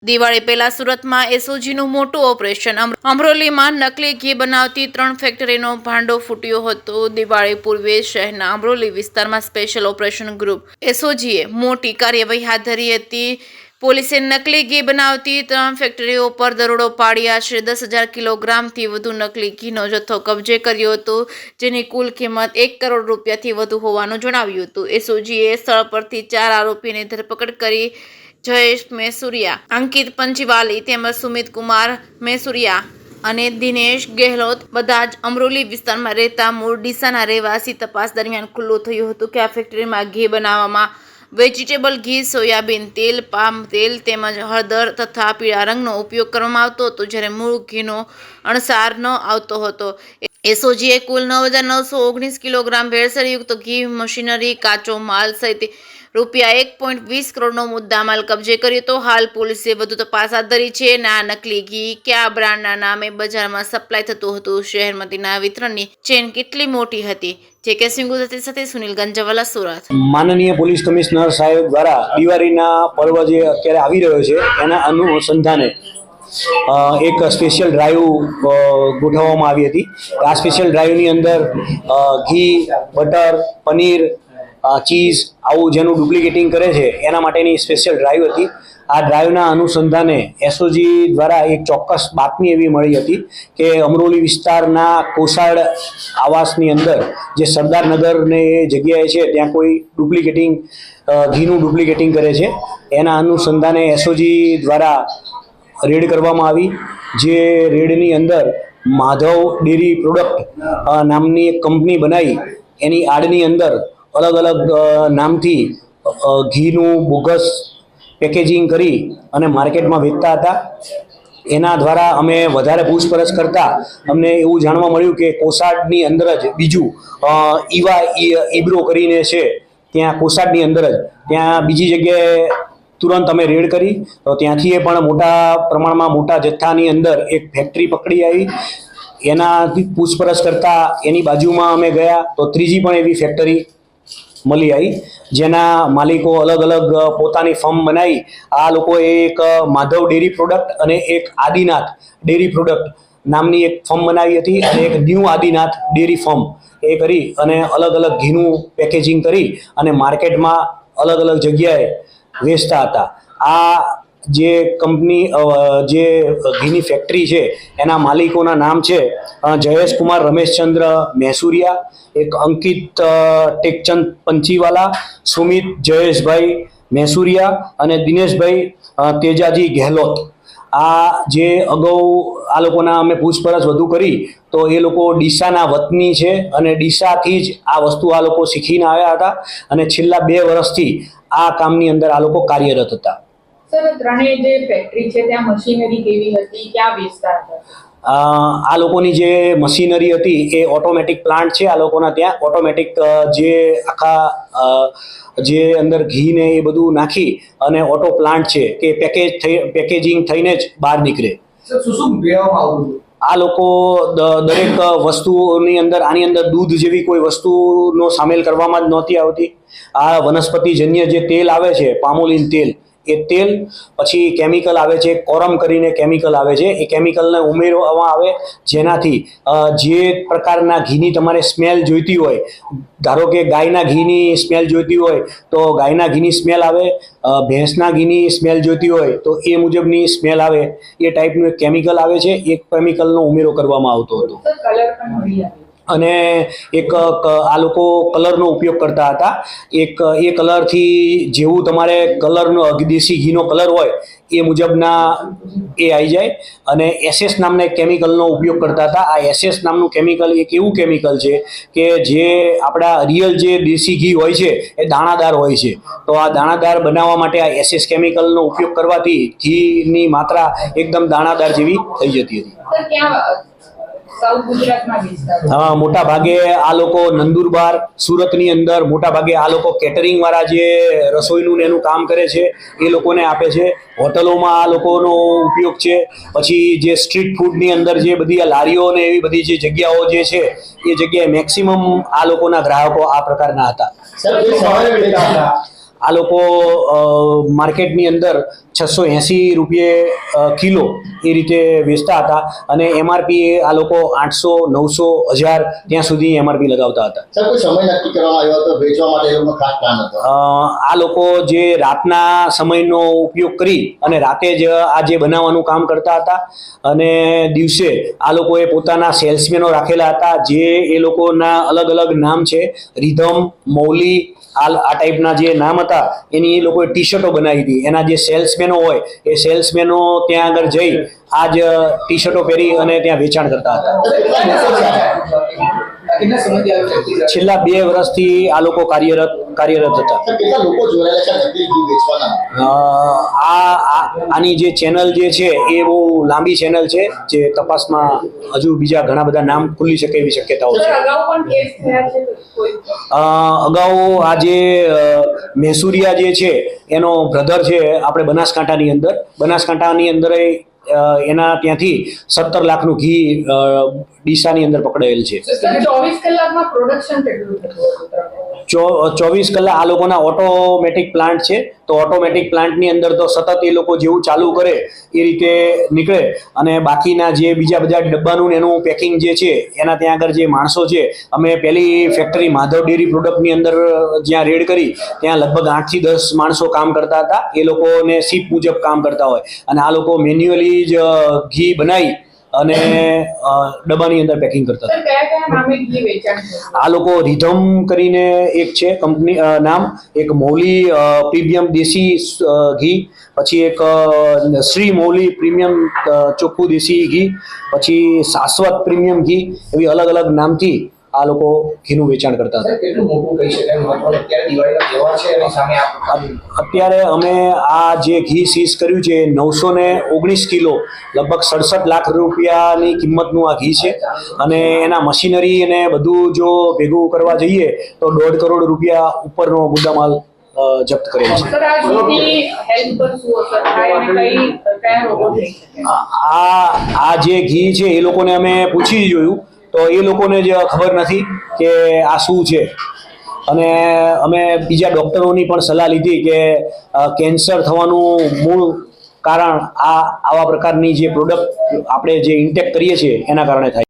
દિવાળી પહેલા સુરતમાં એસઓજીનું મોટું ઓપરેશન અમરોલીમાં નકલી ઘી બનાવતી 3 ફેક્ટરીનો ભાંડો ફૂટ્યો હતો। દિવાળી પૂર્વે શહેરના અમરોલી વિસ્તારમાં સ્પેશિયલ ઓપરેશન ગ્રુપ એસઓજીએ મોટી કાર્યવાહી હાથ ધરી હતી। પોલીસે નકલી ઘી બનાવતી 3 ફેક્ટરીઓ પર દરોડો પાડી આશરે 10,000 કિલોગ્રામથી વધુ નકલી ઘીનો જથ્થો કબજે કર્યો હતો, જેની કુલ કિંમત 1 કરોડ રૂપિયાથી વધુ હોવાનું જણાવ્યું હતું। એસઓજીએ સ્થળ પરથી 4 આરોપીની ધરપકડ કરી જયેશ મેસુરિયા, અંકિત પંચીવાલી તેમજ સુમિત કુમાર મેસુરિયા અને દિનેશ ગેહલોત બધા જ અમરોલી વિસ્તારમાં રહેતા મૂળ ડીસાના રહેવાસી। તપાસ દરમિયાન ખુલ્લું થયું હતું કે આ ફેક્ટરીમાં ઘી બનાવવામાં વેજીટેબલ ઘી, સોયાબીન તેલ, પામ તેલ તેમજ હળદર તથા પીળા રંગનો ઉપયોગ કરવામાં આવતો હતો, જ્યારે મૂળ ઘીનો અણસાર ન આવતો હતો। એસઓજીએ કુલ 9,919 કિલોગ્રામ ભેળસેળયુક્ત ઘી, મશીનરી, કાચો માલ સહિત રૂપિયા 1.20 કરોડનો મુદ્દામાલ કબજે કર્યો હતો। હાલ પોલીસે વધુ તપાસ હાથ ધરી છે અને આ નકલી ઘી કયા બ્રાન્ડના નામે બજારમાં સપ્લાય થતું હતું, શહેરમાં તેના વિતરણની ચેન કેટલી મોટી હતી। જે સિંહ ગુજરાતી સાથે સુનિલ ગંજાવાલા, સુરત। માનનીય પોલીસ કમિશનર સાહેબ દ્વારા દિવાળીના પર્વ જે અત્યારે આવી રહ્યો છે એના અનુસંધાને એક સ્પેશિયલ ડ્રાઈવ ગોઠવવામાં આવી હતી। આ સ્પેશિયલ ડ્રાઈવની અંદર ઘી, બટર, પનીર, ચીઝ આવું જેનું ડુપ્લિકેટિંગ કરે છે એના માટેની સ્પેશિયલ ડ્રાઈવ હતી। આ ડ્રાઈવના અનુસંધાને એસઓજી દ્વારા એક ચોક્કસ બાતમી એવી મળી હતી કે અમરોલી વિસ્તારના કોસાડ આવાસની અંદર જે સરદારનગરને એ જગ્યાએ છે ત્યાં કોઈ ઘીનું ડુપ્લિકેટિંગ કરે છે। એના અનુસંધાને એસઓજી દ્વારા રેડ કરવામાં આવી। જે રેડની અંદર માધવ ડેરી પ્રોડક્ટ નામની એક કંપની બનાવી એની આડની અંદર અલગ અલગ નામથી ઘીનું બોગસ પેકેજિંગ કરી અને માર્કેટમાં વેચતા હતા। એના દ્વારા અમે વધારે પૂછપરછ કરતા અમને એવું જાણવા મળ્યું કે કોસાડની અંદર જ બીજું ઈવા ઇબ્રો કરીને છે, ત્યાં કોસાડની અંદર જ ત્યાં બીજી જગ્યાએ તુરંત અમે રેડ કરી તો ત્યાંથી એ પણ મોટા પ્રમાણમાં મોટા જથ્થાની અંદર એક ફેક્ટરી પકડી આવી। એનાથી પૂછપરછ કરતા એની બાજુમાં અમે ગયા તો ત્રીજી પણ એવી ફેક્ટરી મળી આવી, જેના માલિકો અલગ અલગ પોતાની ફર્મ બનાવી આ લોકોએ એક માધવ ડેરી પ્રોડક્ટ અને એક આદિનાથ ડેરી પ્રોડક્ટ નામની એક ફર્મ બનાવી હતી અને એક ન્યૂ આદિનાથ ડેરી ફર્મ એ કરી અને અલગ અલગ ઘીનું પેકેજિંગ કરી અને માર્કેટમાં અલગ અલગ જગ્યાએ વેચતા હતા। આ જે કંપની જે ઘીની ફેક્ટરી છે એના માલિકોના નામ છે જયેશ કુમાર રમેશચંદ્ર મેસુરિયા, એક અંકિત ટેકચંદ પંચીવાલા, સુમિત જયેશભાઈ મેસુરિયા અને દિનેશભાઈ તેજાજી ગેહલોત। આ જે અગાઉ આ લોકોના અમે પૂછપરછ વધુ કરી તો એ લોકો ડીસાના વતની છે અને ડીસાથી જ આ વસ્તુ આ લોકો શીખીને આવ્યા હતા અને છેલ્લા 2 વર્ષથી આ કામની અંદર આ લોકો કાર્યરત હતા। સર, ત્રણેય જે ફેક્ટરી છે ત્યાં મશીનરી કેવી હતી, ક્યાં વેચતા હતા? આ લોકોની જે મશીનરી હતી એ ઓટોમેટિક પ્લાન્ટ છે। આ લોકોના ત્યાં ઓટોમેટિક જે આખા જે અંદર ઘી ને એ બધું નાખી અને ઓટો પ્લાન્ટ છે કે પેકેજિંગ થઈને જ બહાર નીકળે। આ લોકો દરેક વસ્તુની અંદર આની અંદર દૂધ જેવી કોઈ વસ્તુનો સામેલ કરવામાં જ નહોતી આવતી। આ વનસ્પતિજન્ય જે તેલ આવે છે, પામોલિન તેલ, એ તેલ પછી કેમિકલ આવે છે, કોરમ કરીને કેમિકલ આવે છે, એ કેમિકલને ઉમેરવામાં આવે જેનાથી જે પ્રકારના ઘીની તમારે સ્મેલ જોઈતી હોય, ધારો કે ગાયના ઘીની સ્મેલ જોઈતી હોય તો ગાયના ઘીની સ્મેલ આવે, ભેંસના ઘીની સ્મેલ જોઈતી હોય તો એ મુજબની સ્મેલ આવે, એ ટાઈપનું એક કેમિકલ આવે છે। એક કેમિકલનો ઉમેરો કરવામાં આવતો હતો અને એક આ લોકો કલરનો ઉપયોગ કરતા હતા। એક એ કલરથી જેવું તમારે કલરનો દેશી ઘીનો કલર હોય એ મુજબના એ આવી જાય અને એસએસ નામના એક કેમિકલનો ઉપયોગ કરતા હતા। આ એસએસ નામનું કેમિકલ એક એવું કેમિકલ છે કે જે આપણા રિયલ જે દેશી ઘી હોય છે એ દાણાદાર હોય છે, તો આ દાણાદાર બનાવવા માટે આ એસએસ કેમિકલનો ઉપયોગ કરવાથી ઘીની માત્રા એકદમ દાણાદાર જેવી થઈ જતી હતી। હા, મોટા ભાગે આ લોકો નંદુરબાર, સુરતની અંદર મોટા ભાગે આ લોકો કેટરિંગ વાળા જે રસોઈનું એનું કામ કરે છે એ લોકોને આપે છે। હોટલોમાં આ લોકોનો ઉપયોગ છે। પછી જે સ્ટ્રીટ ફૂડની અંદર જે બધી લારીઓ ને એવી બધી જે જગ્યાઓ જે છે એ જગ્યાએ મેક્સિમમ આ લોકોના ગ્રાહકો આ પ્રકારના હતા। આ લોકો માર્કેટની અંદર ₹680 કિલો એ રીતે વેચતા હતા અને MRP આ લોકો 800, 900, 1000 ત્યાં સુધી MRP લગાવતા હતા. સર કોઈ સમય નક્કી કરવામાં આવ્યો હતો વેચવા માટે એ લોકોનો ખાસ પ્લાન હતો? આ લોકો જે રાતના સમયનો ઉપયોગ કરી અને રાતે જ આ જે બનાવવાનું કામ કરતા હતા અને દિવસે આ લોકોએ પોતાના સેલ્સમેનો રાખેલા હતા જે એ લોકોના અલગ અલગ નામ છે, રિધમ, મૌલી, આ ટાઈપના જે નામ હતા એની એ લોકોએ ટી શર્ટો બનાવી હતી. એના જે સેલ્સમેનો હોય એ સેલ્સમેનો ત્યાં આગળ જઈ આ જ ટી શર્ટો પહેરી અને ત્યાં વેચાણ કરતા હતા. છેલ્લા 2 વર્ષથી આ લોકો કાર્યરત હતા. સર કેટલા લોકો જોડાયેલા છે નકલી ઘી વેચવાના? આની જે ચેનલ જે છે એ બહુ લાંબી ચેનલ છે જે તપાસમાં હજુ બીજા ઘણા બધા નામ ખુલી શકે એવી શક્યતાઓ છે. સર અગાઉ પણ કેસ થયા છે કોઈ? અગાઉ આ જે મહેસુરિયા જે છે એનો બ્રધર છે આપણે બનાસકાંઠાની અંદર એના ત્યાંથી 17 લાખનું ઘી ડીસાની અંદર પકડાયેલ છે. 24 કલાકમાં પ્રોડક્શન કેટલું થતું? 24 કલાક આ લોકોના ઓટોમેટિક પ્લાન્ટ છે તો ઓટોમેટિક પ્લાન્ટની અંદર તો સતત એ લોકો જેવું ચાલુ કરે એ રીતે નીકળે અને બાકીના જે બીજા બધા ડબ્બાનું એનું પેકિંગ જે છે એના ત્યાં આગળ જે માણસો છે, અમે પહેલી ફેક્ટરી માધવ ડેરી પ્રોડક્ટની અંદર જ્યાં રેડ કરી ત્યાં લગભગ 8 થી 10 માણસો કામ કરતા હતા. એ લોકોને શિફ્ટ મુજબ કામ કરતા હોય અને આ લોકો મેન્યુઅલી જ ઘી બનાવી અને ડબ્બાની અંદર પેકિંગ કરતા હતા. સર કયા નામે ઘી વેચાણ થતું? આ લોકો રિધમ કરીને એક છે કંપની નામ, એક મૌલી પ્રીમિયમ દેશી ઘી, પછી એક શ્રી મૌલી પ્રીમિયમ ચોખ્ખું દેશી ઘી, પછી શાશ્વત પ્રીમિયમ ઘી, એવી અલગ અલગ નામથી આ લોકો ઘીનું વેચાણ કરતા હતા. કેટલું મોટું કહી શકાય અત્યારે દિવાળીનો તહેવાર છે અને સામે અત્યારે અમે આ જે ઘી સીઝ કર્યું છે 919 કિલો લગભગ 67 લાખ રૂપિયાની કિંમતનું આ ઘી છે અને એના મશીનરી અને બધું જો ભેગું કરવા જઈએ તો 1.5 કરોડ રૂપિયા ઉપરનો મુદ્દામાલ જપ્ત કરેલ છે. સર આ ઘીની હેલ્થ પર શું અસર થાય અને કયા રોગો થઈ શકે? આ જે ઘી છે એ લોકોને અમે પૂછી જોયું તો એ લોકોને જ ખબર નથી કે આ શું છે અને અમે બીજા ડૉક્ટરોની પણ સલાહ લીધી કે કેન્સર થવાનું મૂળ કારણ આવા પ્રકારની જે પ્રોડક્ટ આપણે જે ઇન્ટેક કરીએ છીએ એના કારણે થાય.